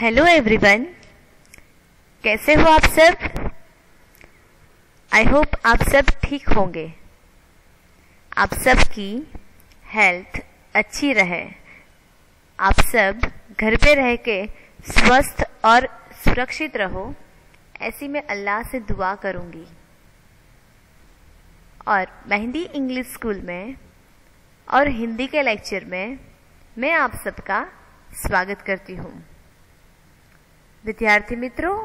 Hello everyone, कैसे हो आप सब। आई होप आप सब ठीक होंगे, आप सब की हेल्थ अच्छी रहे, आप सब घर पे रह के स्वस्थ और सुरक्षित रहो, ऐसी मैं अल्लाह से दुआ करूंगी। और मेहंदी इंग्लिश स्कूल में और हिंदी के लेक्चर में मैं आप सबका स्वागत करती हूँ। विद्यार्थी मित्रों,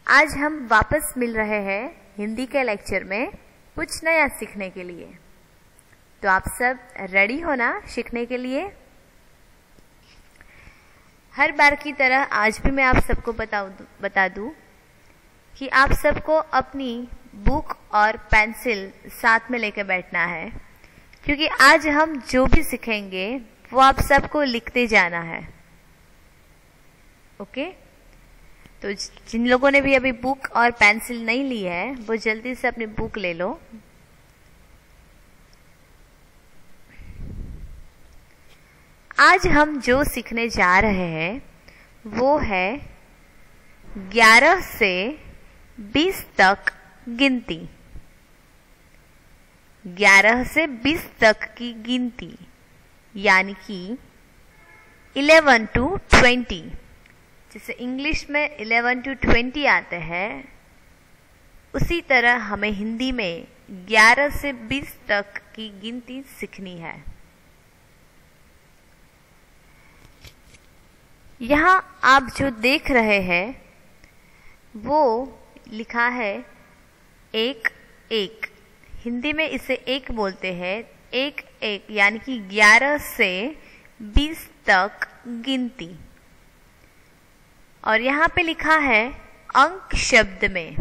आज हम वापस मिल रहे हैं हिंदी के लेक्चर में कुछ नया सीखने के लिए। तो आप सब रेडी हो ना सीखने के लिए। हर बार की तरह आज भी मैं आप सबको बता दूं कि आप सबको अपनी बुक और पेंसिल साथ में लेकर बैठना है, क्योंकि आज हम जो भी सीखेंगे वो आप सबको लिखते जाना है। ओके, तो जिन लोगों ने भी अभी बुक और पेंसिल नहीं ली है वो जल्दी से अपनी बुक ले लो। आज हम जो सीखने जा रहे हैं वो है 11 से 20 तक गिनती। 11 से 20 तक की गिनती यानी कि 11 to 20। जैसे इंग्लिश में 11 to 20 आते हैं, उसी तरह हमें हिंदी में 11 से 20 तक की गिनती सीखनी है। यहाँ आप जो देख रहे हैं वो लिखा है एक एक। हिंदी में इसे एक बोलते हैं, एक एक यानी कि 11 से 20 तक गिनती। और यहाँ पे लिखा है अंक शब्द में।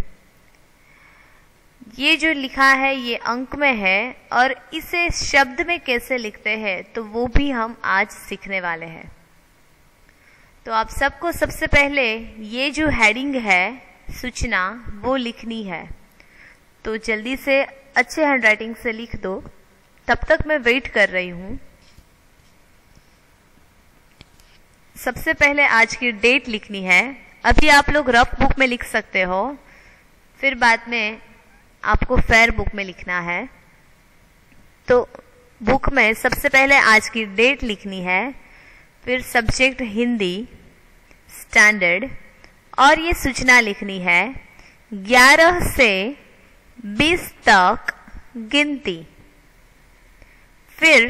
ये जो लिखा है ये अंक में है, और इसे शब्द में कैसे लिखते हैं तो वो भी हम आज सीखने वाले हैं। तो आप सबको सबसे पहले ये जो हेडिंग है सूचना वो लिखनी है, तो जल्दी से अच्छे हैंडराइटिंग से लिख दो। तब तक मैं वेट कर रही हूँ। सबसे पहले आज की डेट लिखनी है। अभी आप लोग रफ बुक में लिख सकते हो, फिर बाद में आपको फेयर बुक में लिखना है। तो बुक में सबसे पहले आज की डेट लिखनी है, फिर सब्जेक्ट हिंदी स्टैंडर्ड, और ये सूचना लिखनी है 11 से 20 तक गिनती। फिर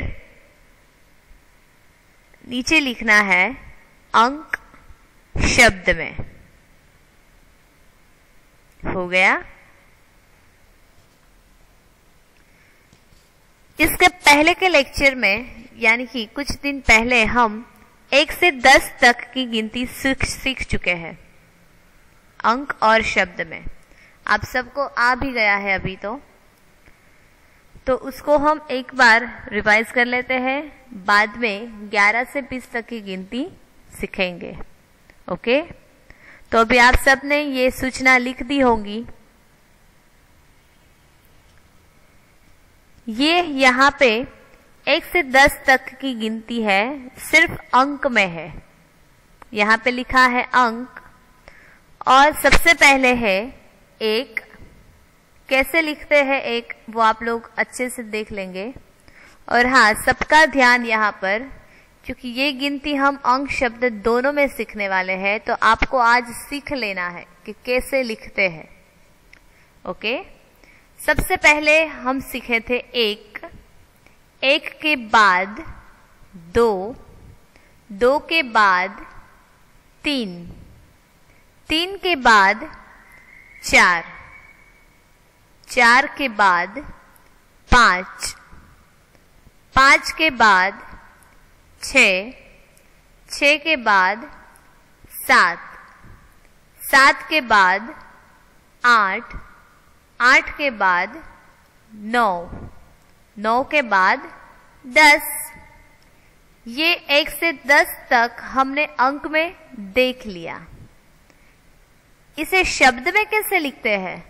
नीचे लिखना है अंक शब्द में। हो गया। इसके पहले के लेक्चर में यानी कि कुछ दिन पहले हम 1 से 10 तक की गिनती सीख चुके हैं अंक और शब्द में। आप सबको आ भी गया है अभी तो उसको हम एक बार रिवाइज कर लेते हैं, बाद में 11 से 20 तक की गिनती सीखेंगे। ओके, तो अभी आप सबने ये सूचना लिख दी होंगी। ये यहाँ पे 1 से 10 तक की गिनती है, सिर्फ अंक में है। यहाँ पे लिखा है अंक, और सबसे पहले है एक। कैसे लिखते हैं एक वो आप लोग अच्छे से देख लेंगे। और हाँ, सबका ध्यान यहाँ पर, क्योंकि ये गिनती हम अंक शब्द दोनों में सीखने वाले हैं, तो आपको आज सीख लेना है कि कैसे लिखते हैं। ओके, सबसे पहले हम सीखे थे एक, एक के बाद दो, दो के बाद तीन, तीन के बाद चार, चार के बाद पांच, पांच के बाद छः, छः के बाद सात, सात के बाद आठ, आठ के बाद नौ, नौ के बाद 10। ये 1 से 10 तक हमने अंक में देख लिया। इसे शब्द में कैसे लिखते हैं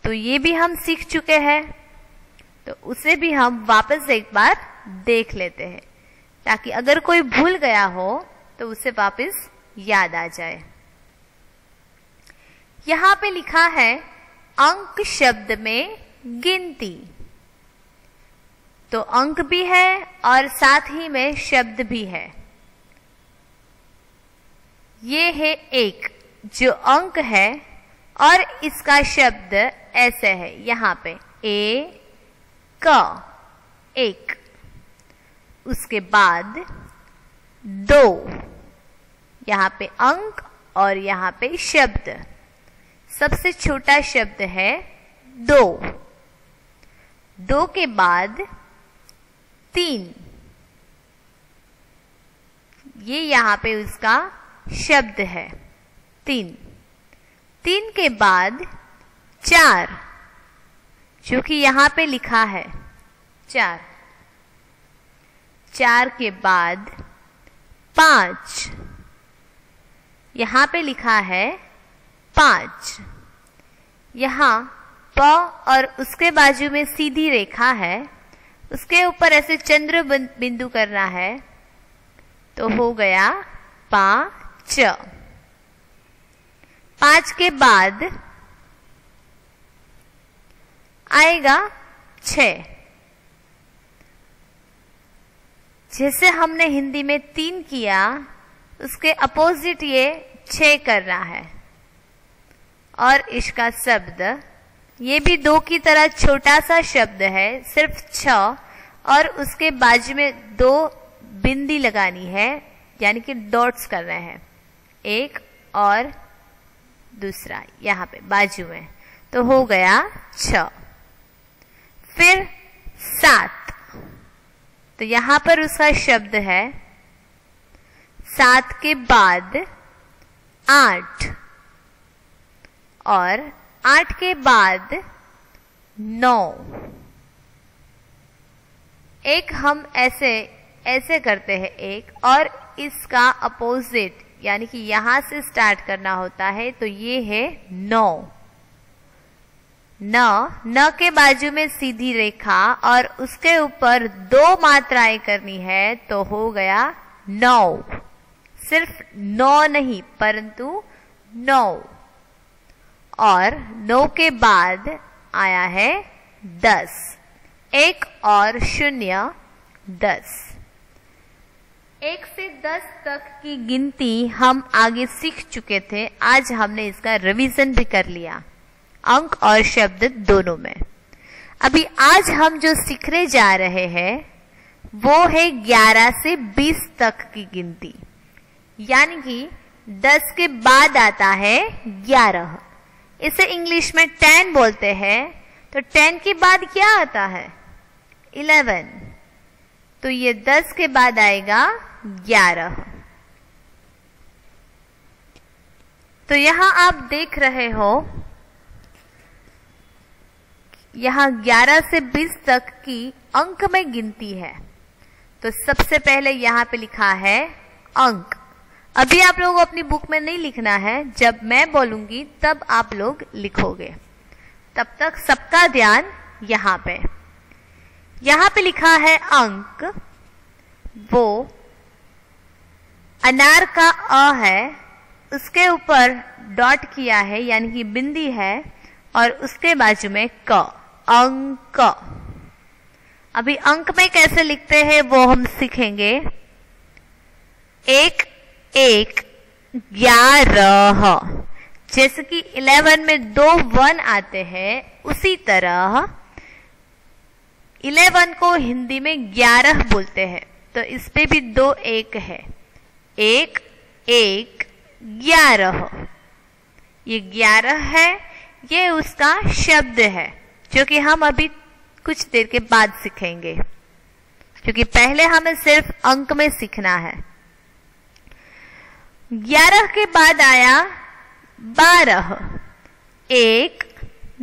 तो ये भी हम सीख चुके हैं, तो उसे भी हम वापस एक बार देख लेते हैं, ताकि अगर कोई भूल गया हो तो उसे वापस याद आ जाए। यहां पे लिखा है अंक शब्द में गिनती, तो अंक भी है और साथ ही में शब्द भी है। ये है एक जो अंक है और इसका शब्द ऐसे है, यहां पे ए क एक, उसके बाद दो, यहां पे अंक और यहां पे शब्द। सबसे छोटा शब्द है दो, दो के बाद तीन, ये यहां पे उसका शब्द है तीन। तीन के बाद चार, जो कि यहां पे लिखा है चार। चार के बाद पांच, यहां पे लिखा है पांच। यहां प और उसके बाजू में सीधी रेखा है, उसके ऊपर ऐसे चंद्र बिंदु करना है, तो हो गया पांच। पांच के बाद आएगा छह। जैसे हमने हिंदी में तीन किया, उसके अपोजिट ये छह करना है। और इसका शब्द ये भी दो की तरह छोटा सा शब्द है, सिर्फ छ, और उसके बाजू में दो बिंदी लगानी है, यानी कि डॉट्स कर रहे हैं, एक और दूसरा यहां पे बाजू में, तो हो गया छ। फिर सात, तो यहां पर उसका शब्द है। सात के बाद आठ, और आठ के बाद नौ। एक हम ऐसे ऐसे करते हैं एक, और इसका अपोजिट यानी कि यहां से स्टार्ट करना होता है, तो ये है नौ। न के बाजू में सीधी रेखा और उसके ऊपर दो मात्राएं करनी है, तो हो गया नौ। सिर्फ नौ नहीं परंतु नौ। और नौ के बाद आया है 10, एक और शून्य 10। 1 से 10 तक की गिनती हम आगे सीख चुके थे, आज हमने इसका रिवीजन भी कर लिया, अंक और शब्द दोनों में। अभी आज हम जो सीखने जा रहे हैं वो है 11 से 20 तक की गिनती, यानी कि 10 के बाद आता है 11। इसे इंग्लिश में 10 बोलते हैं। तो 10 के बाद क्या आता है? 11। तो ये 10 के बाद आएगा 11। तो यहां आप देख रहे हो, यहां 11 से 20 तक की अंक में गिनती है। तो सबसे पहले यहां पे लिखा है अंक। अभी आप लोगों को अपनी बुक में नहीं लिखना है, जब मैं बोलूंगी तब आप लोग लिखोगे। तब तक सबका ध्यान यहां पे लिखा है अंक। वो अनार का अ है, उसके ऊपर डॉट किया है यानी कि बिंदी है, और उसके बाजू में क, अंक। अभी अंक में कैसे लिखते हैं वो हम सीखेंगे। 1 1 11, जैसे कि 11 में 2 1 आते हैं, उसी तरह 11 को हिंदी में 11 बोलते हैं। तो इस पे भी 2 1 है। 1 1 11, ये 11 है, ये उसका शब्द है, जो कि हम अभी कुछ देर के बाद सीखेंगे, क्योंकि पहले हमें सिर्फ अंक में सीखना है। 11 के बाद आया 12, 1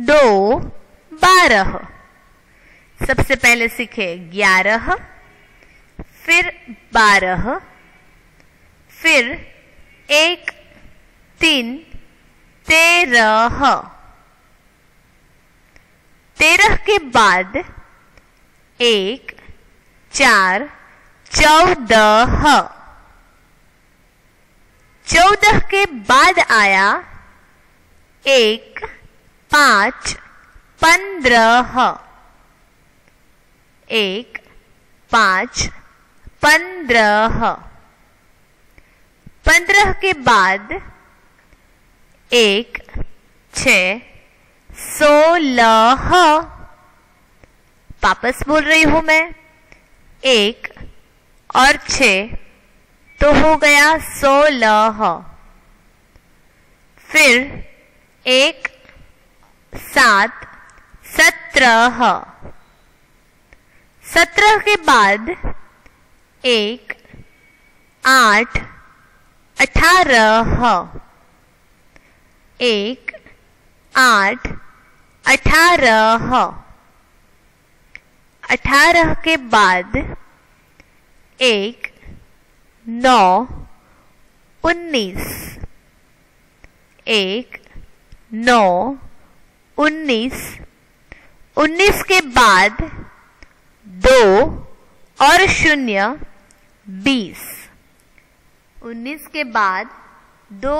2 12। सबसे पहले सीखे 11, फिर 12, फिर 1 3 13। 13 के बाद 1 4 14। 15 के बाद आया 1, 5, 15। 1, 5, 15। 15 के बाद 1, 6, 16। वापस बोल रही हूं मैं, 1 और 6 तो हो गया 16। फिर 1, 7, 17। 17 के बाद 1, 8, 18। 1, 8, 18। 18 के बाद 1, 9, 19। 1, 9, 19। 19 के बाद 2 और 0, 20। 19 के बाद 2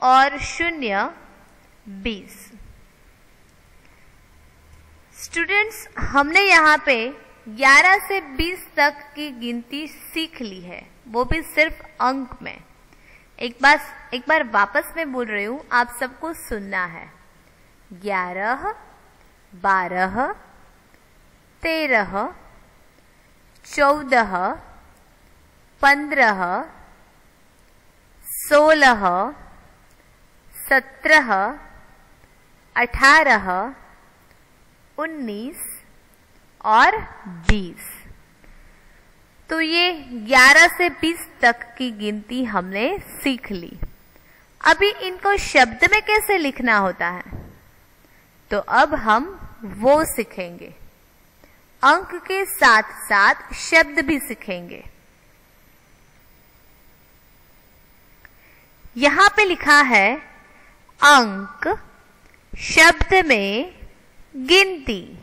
और 0, 20। स्टूडेंट्स, हमने यहाँ पे 11 से 20 तक की गिनती सीख ली है, वो भी सिर्फ अंक में। एक बार वापस मैं बोल रही हूँ, आप सबको सुनना है। 11, 12, 13, 14, 15, 16, 17, 18, 19 और 20। तो ये 11 से 20 तक की गिनती हमने सीख ली। अभी इनको शब्द में कैसे लिखना होता है, तो अब हम वो सीखेंगे। अंक के साथ साथ शब्द भी सीखेंगे। यहां पे लिखा है अंक, शब्द में गिनती।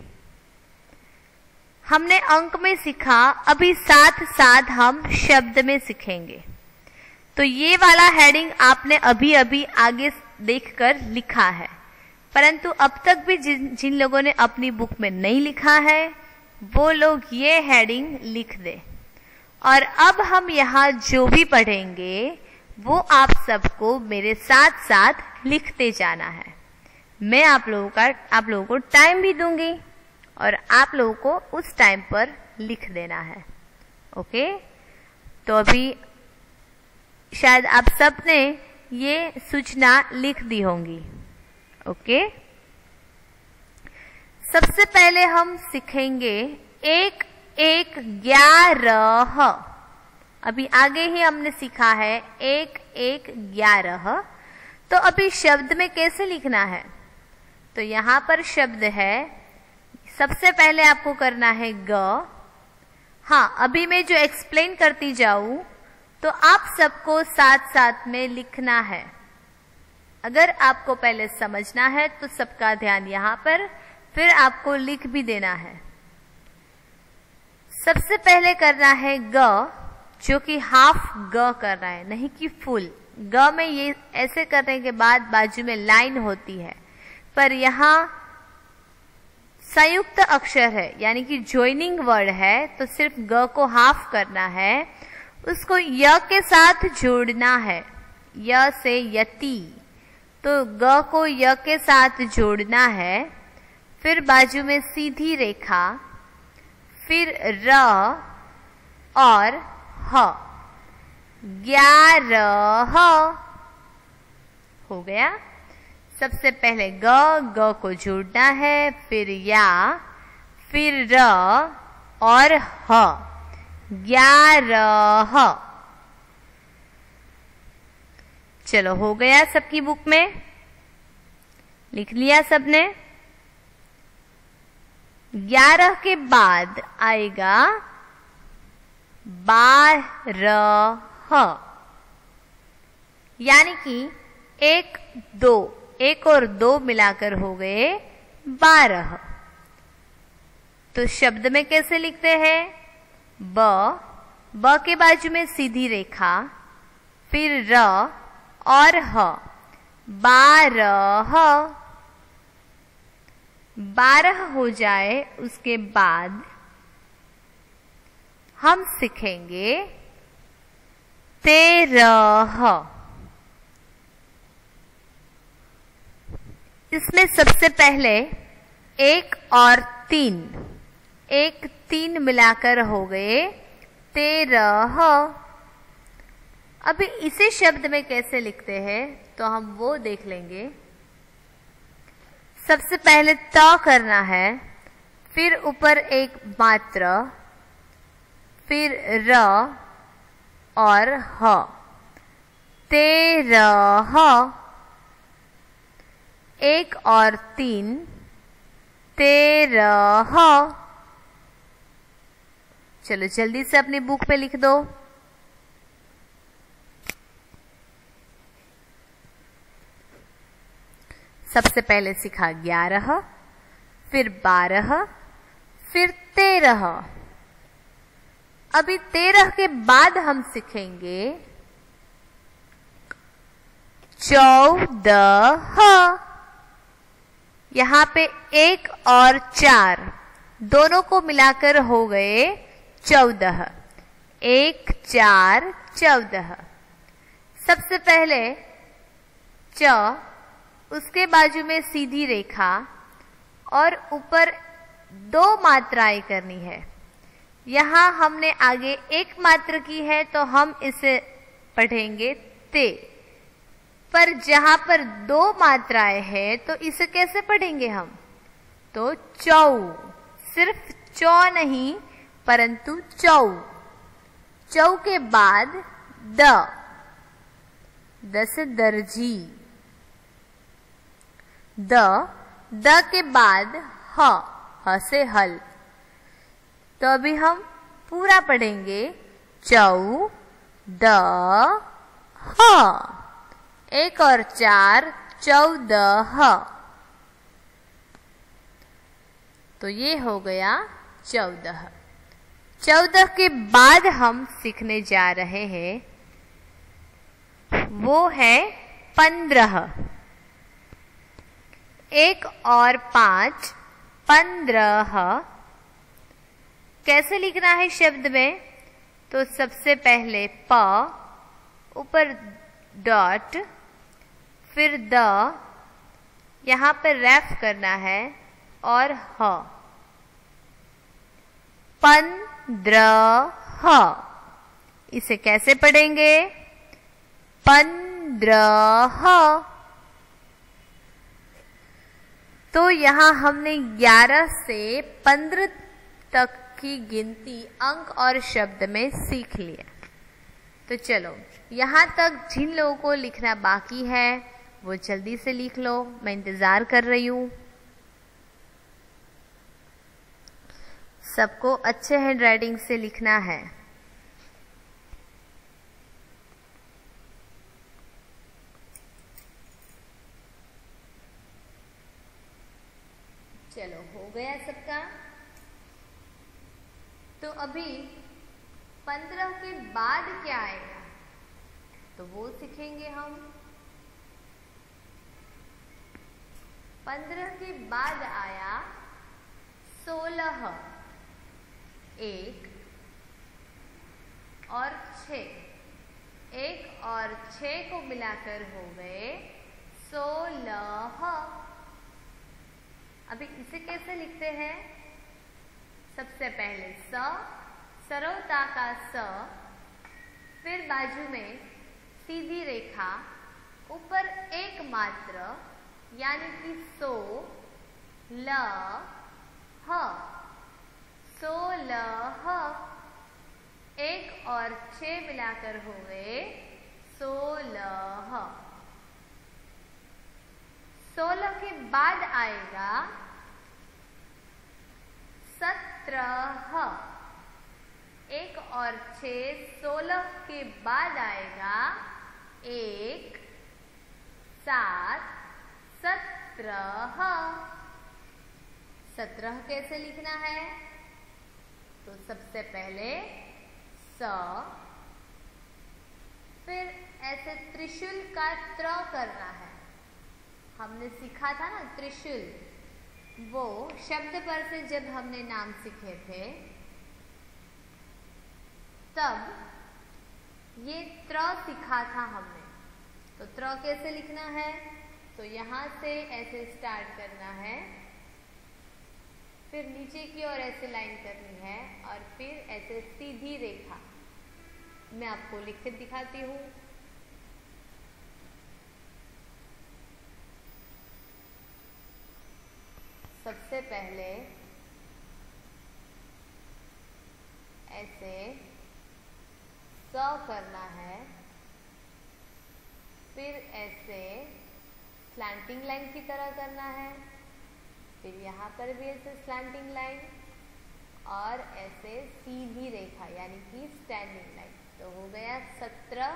हमने अंक में सीखा, अभी साथ साथ हम शब्द में सीखेंगे। तो ये वाला हेडिंग आपने अभी अभी आगे देखकर लिखा है, परंतु अब तक भी जिन लोगों ने अपनी बुक में नहीं लिखा है वो लोग ये हेडिंग लिख दे। और अब हम यहाँ जो भी पढ़ेंगे वो आप सबको मेरे साथ साथ लिखते जाना है। मैं आप लोगों को टाइम भी दूंगी और आप लोगों को उस टाइम पर लिख देना है। ओके, तो अभी शायद आप सब ने ये सूचना लिख दी होंगी। ओके, सबसे पहले हम सीखेंगे 1, 1, 11। अभी आगे ही हमने सीखा है 1, 1, 11। तो अभी शब्द में कैसे लिखना है, तो यहां पर शब्द है, सबसे पहले आपको करना है ग। हाँ, अभी मैं जो एक्सप्लेन करती जाऊं तो आप सबको साथ साथ में लिखना है। अगर आपको पहले समझना है तो सबका ध्यान यहाँ पर, फिर आपको लिख भी देना है। सबसे पहले करना है ग, जो कि हाफ ग करना है, नहीं कि फुल ग में। ये ऐसे करने के बाद बाजू में लाइन होती है, पर यहाँ संयुक्त अक्षर है यानी कि ज्वाइनिंग वर्ड है, तो सिर्फ ग को हाफ करना है, उसको य के साथ जोड़ना है। य से यति, तो ग को य के साथ जोड़ना है, फिर बाजू में सीधी रेखा, फिर र और ह। 11 हो गया। सबसे पहले ग को जोड़ना है, फिर या, फिर र और ह। 11। चलो, हो गया सबकी बुक में, लिख लिया सबने। 11 के बाद आएगा 12, यानी कि 1, 2, 1 और 2 मिलाकर हो गए 12। तो शब्द में कैसे लिखते हैं, ब के बाजू में सीधी रेखा, फिर र और ह, 12। 12 हो जाए उसके बाद हम सीखेंगे 13। इसमें सबसे पहले 1 और 3, 1 3 मिलाकर हो गए 13। अभी इसे शब्द में कैसे लिखते हैं तो हम वो देख लेंगे। सबसे पहले त करना है, फिर ऊपर एक मात्रा, फिर र और ह, 13। 1 और 3, 13। चलो जल्दी से अपनी बुक पे लिख दो। सबसे पहले सीखा 11, फिर 12, फिर 13। अभी 13 के बाद हम सीखेंगे 14। यहां पे 1 और 4 दोनों को मिलाकर हो गए 14। 1 4 14। सबसे पहले च, उसके बाजू में सीधी रेखा और ऊपर 2 मात्राएं करनी है। यहां हमने आगे 1 मात्रा की है तो हम इसे पढ़ेंगे ते, पर जहां पर 2 मात्राएं हैं तो इसे कैसे पढ़ेंगे हम? तो चौ, सिर्फ चौ नहीं परंतु चौ। चौ के बाद द से दर्जी, द के बाद ह से हल। तो अभी हम पूरा पढ़ेंगे चौ द ह, 1 और 4 14। तो ये हो गया 14। 14 के बाद हम सीखने जा रहे हैं वो है 15। 1 और 5 15। कैसे लिखना है शब्द में? तो सबसे पहले प, ऊपर डॉट, फिर द, यहां पर रैफ करना है और ह, 15। इसे कैसे पढ़ेंगे? 15। तो यहां हमने 11 से 15 तक की गिनती अंक और शब्द में सीख लिया। तो चलो यहां तक जिन लोगों को लिखना बाकी है वो जल्दी से लिख लो, मैं इंतजार कर रही हूं। सबको अच्छे हैंडराइटिंग से लिखना है। चलो हो गया सबका। तो अभी 15 के बाद क्या आएगा तो वो सीखेंगे हम। 15 के बाद आया 16, 1 और 6, 1 और 6 को मिलाकर हो गए 16। अभी इसे कैसे लिखते हैं? सबसे पहले स, सरलता का स, फिर बाजू में सीधी रेखा, ऊपर 1 मात्र यानी कि सो ल ह, 16। 1 और 6 मिलाकर हो गए 16। 16 के बाद आएगा 17। 1 और 6, 16 के बाद आएगा 1 7 17। 17 कैसे लिखना है? तो सबसे पहले स, फिर ऐसे त्रिशूल का त्र करना है। हमने सीखा था ना त्रिशूल, वो शब्द पर से जब हमने नाम सीखे थे तब ये त्र सीखा था हमने। तो त्र कैसे लिखना है, तो यहाँ से ऐसे स्टार्ट करना है, फिर नीचे की ओर ऐसे लाइन करनी है और फिर ऐसे सीधी रेखा। मैं आपको लिख के दिखाती हूँ। सबसे पहले ऐसे स करना है, फिर ऐसे स्लैंटिंग लाइन की तरह करना है, फिर यहाँ पर भी ऐसे स्लैंटिंग लाइन और ऐसे सीधी रेखा यानी कि स्टैंडिंग लाइन। तो हो गया 17।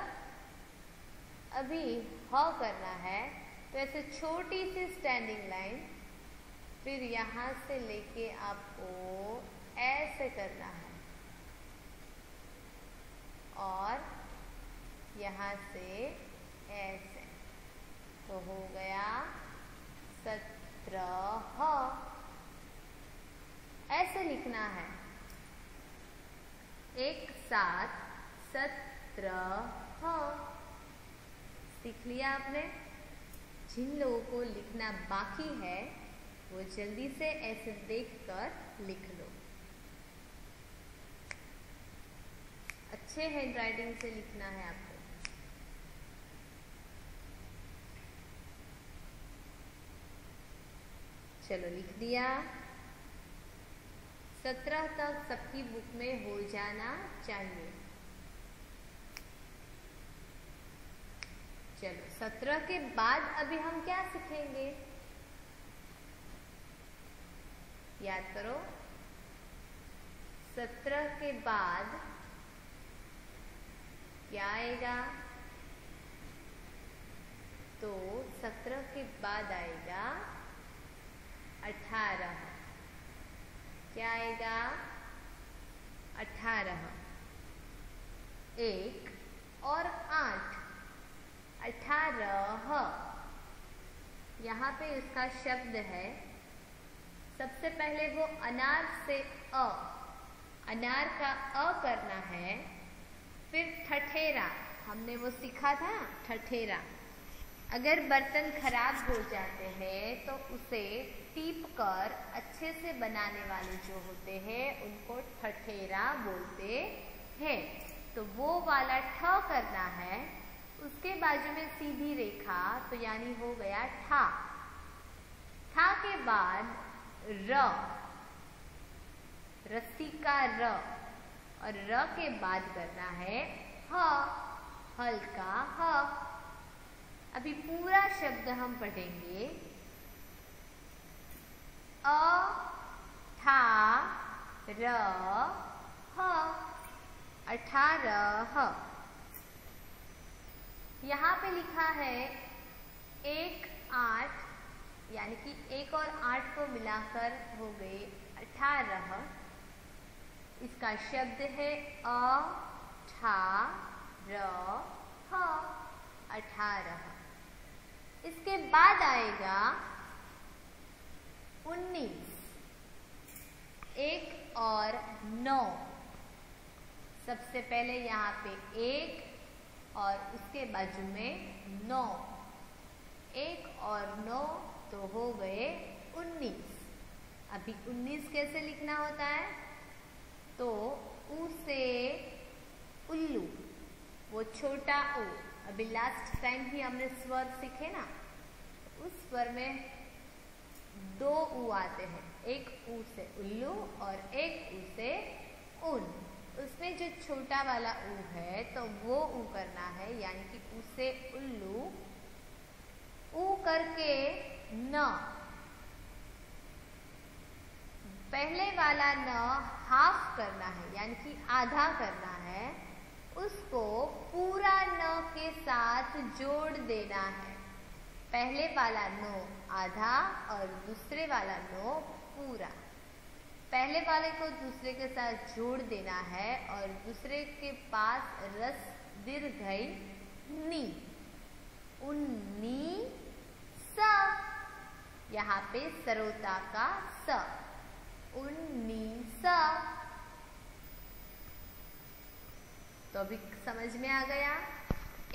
अभी ह करना है, तो ऐसे छोटी सी स्टैंडिंग लाइन, फिर यहाँ से लेके आपको ऐसे करना है और यहाँ से ऐसे। तो हो गया 17। ऐसे लिखना है एक साथ 17। सीख लिया आपने। जिन लोगों को लिखना बाकी है वो जल्दी से ऐसे देखकर लिख लो। अच्छे हैंडराइटिंग से लिखना है आपको। चलो लिख दिया। 17 तक सबकी बुक में हो जाना चाहिए। चलो 17 के बाद अभी हम क्या सीखेंगे, याद करो। 17 के बाद क्या आएगा, तो 17 के बाद आएगा 18। क्या आएगा, 18। 1 और 8, 18। यहाँ पे उसका शब्द है। सबसे पहले वो अनार से अ, अनार का अ करना है, फिर ठठेरा, हमने वो सीखा था ठठेरा। अगर बर्तन खराब हो जाते हैं तो उसे टीप कर अच्छे से बनाने वाले जो होते हैं उनको ठठेरा बोलते हैं। तो वो वाला ठ करना है, उसके बाजू में सीधी रेखा, तो यानी हो गया ठा। ठा के बाद र, रस्सी का र, और र के बाद करना है ह, हल्का ह। अभी पूरा शब्द हम पढ़ेंगे। अ, ठा, र, ह, 18। यहाँ पे लिखा है 1, 8, यानी कि 1 और 8 को मिलाकर हो गए 18। इसका शब्द है अ, ठा, र, ह, 18। इसके बाद आएगा 19, 1 और 9। सबसे पहले यहाँ पे 1 और उसके बाजू में 9, 1 और 9 तो हो गए 19। अभी 19 कैसे लिखना होता है, तो उ से उल्लू, वो छोटा उ। अभी लास्ट टाइम ही हमने स्वर सीखे ना, उस स्वर में 2 उ आते हैं, एक उ से उल्लू और एक उ से उन। उसमें जो छोटा वाला उ है तो वो उ करना है, यानी कि उ से उल्लू, उ करके न। पहले वाला न हाफ करना है, यानी कि आधा करना है, उसको पूरा न के साथ जोड़ देना है। पहले वाला नो आधा और दूसरे वाला नो पूरा। पहले वाले को दूसरे के साथ जोड़ देना है और दूसरे के पास रस दीर्घई नी। यहाँ पे सरोता का स, 19। तो अभी समझ में आ गया।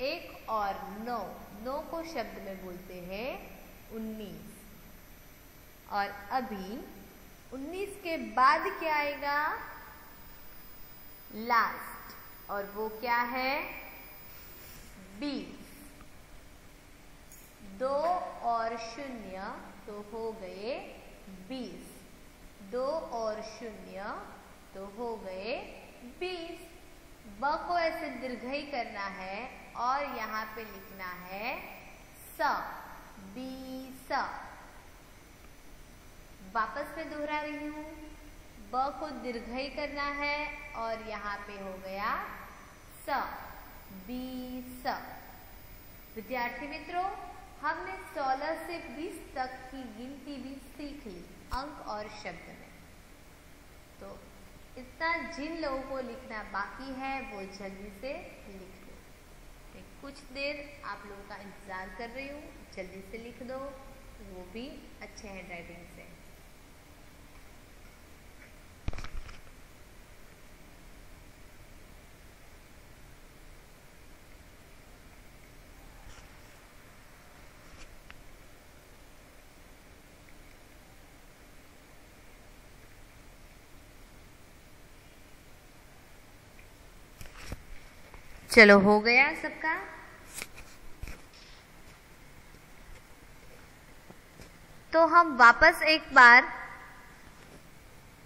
1 और 9, 9 को शब्द में बोलते हैं 19। और अभी 19 के बाद क्या आएगा? लास्ट, और वो क्या है? 20। 2 और 0 तो हो गए 20। 2 और 0 तो हो गए 20। ब को ऐसे दीर्घई करना है और यहाँ पे लिखना है स, 20। वापस मैं दोहरा रही हूँ, ब को दीर्घई करना है और यहाँ पे हो गया स, 20। विद्यार्थी मित्रों, हमने 16 से 20 तक की गिनती भी सीख ली अंक और शब्द में। तो इतना जिन लोगों को लिखना बाकी है वो जल्दी से लिख लो। मैं कुछ देर आप लोगों का इंतज़ार कर रही हूँ, जल्दी से लिख दो, वो भी अच्छे हैंडराइटिंग से। चलो, हो गया सबका? तो हम वापस एक बार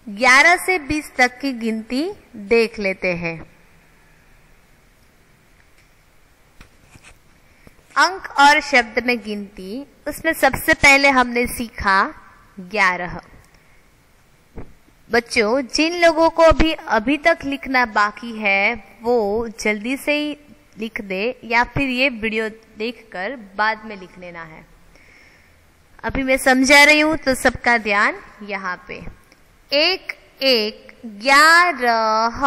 11 से 20 तक की गिनती देख लेते हैं। अंक और शब्द में गिनती, उसमें सबसे पहले हमने सीखा 11। बच्चों, जिन लोगों को अभी तक लिखना बाकी है वो जल्दी से ही लिख दे, या फिर ये वीडियो देखकर बाद में लिख लेना है। अभी मैं समझा रही हूँ तो सबका ध्यान यहाँ पे। 1 1 11।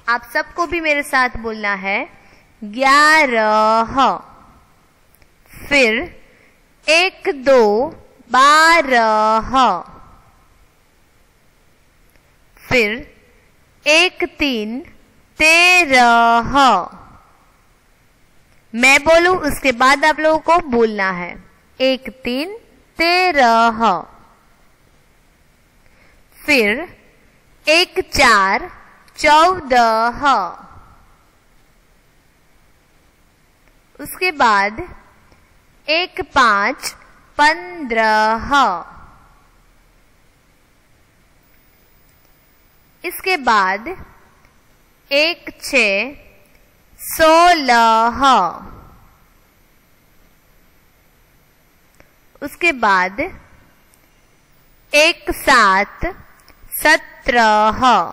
आप सबको भी मेरे साथ बोलना है 11। फिर 1 2 12। फिर 1 3 13। मैं बोलूं उसके बाद आप लोगों को बोलना है। 1 3 13। फिर 1 4 14। उसके बाद 1 5 15। इसके बाद 1 6 16। उसके बाद 1 7 17।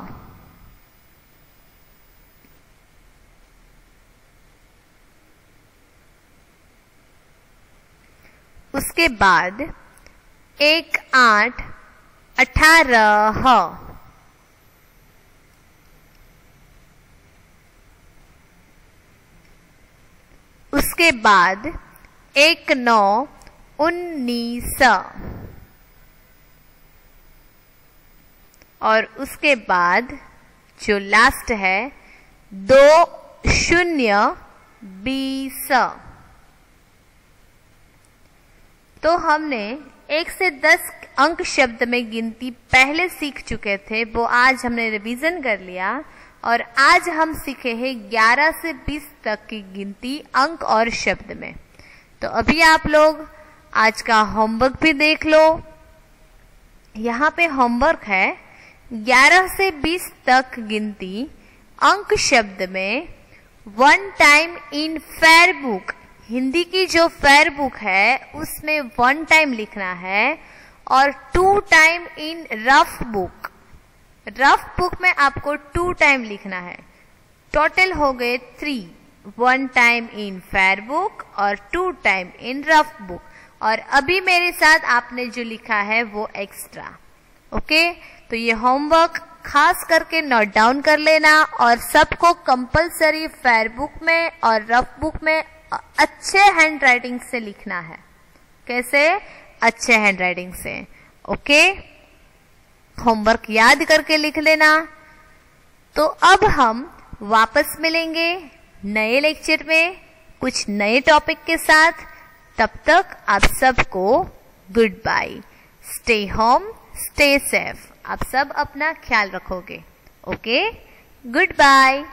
उसके बाद 1 8 18। उसके बाद 1 9 19। और उसके बाद जो लास्ट है 2 0 20। तो हमने 1 से 10 अंक शब्द में गिनती पहले सीख चुके थे, वो आज हमने रिवीजन कर लिया। और आज हम सीखे हैं 11 से 20 तक की गिनती अंक और शब्द में। तो अभी आप लोग आज का होमवर्क भी देख लो। यहाँ पे होमवर्क है 11 से 20 तक गिनती अंक शब्द में 1 time in fair book. Hindi की जो फेयर बुक है उसमें 1 टाइम लिखना है और 2 time in rough book. Rough book में आपको 2 टाइम लिखना है। टोटल हो गए 3, 1 टाइम इन फेयर बुक और 2 टाइम इन रफ बुक। और अभी मेरे साथ आपने जो लिखा है वो एक्स्ट्रा। ओके, तो ये होमवर्क खास करके नोट डाउन कर लेना और सबको कंपलसरी फेयर बुक में और रफ बुक में अच्छे हैंड राइटिंग से लिखना है। कैसे? अच्छे हैंडराइटिंग से। ओके, होमवर्क याद करके लिख लेना। तो अब हम वापस मिलेंगे नए लेक्चर में कुछ नए टॉपिक के साथ। तब तक आप सबको good bye. Stay home, stay safe. आप सब अपना ख्याल रखोगे। Okay, good bye.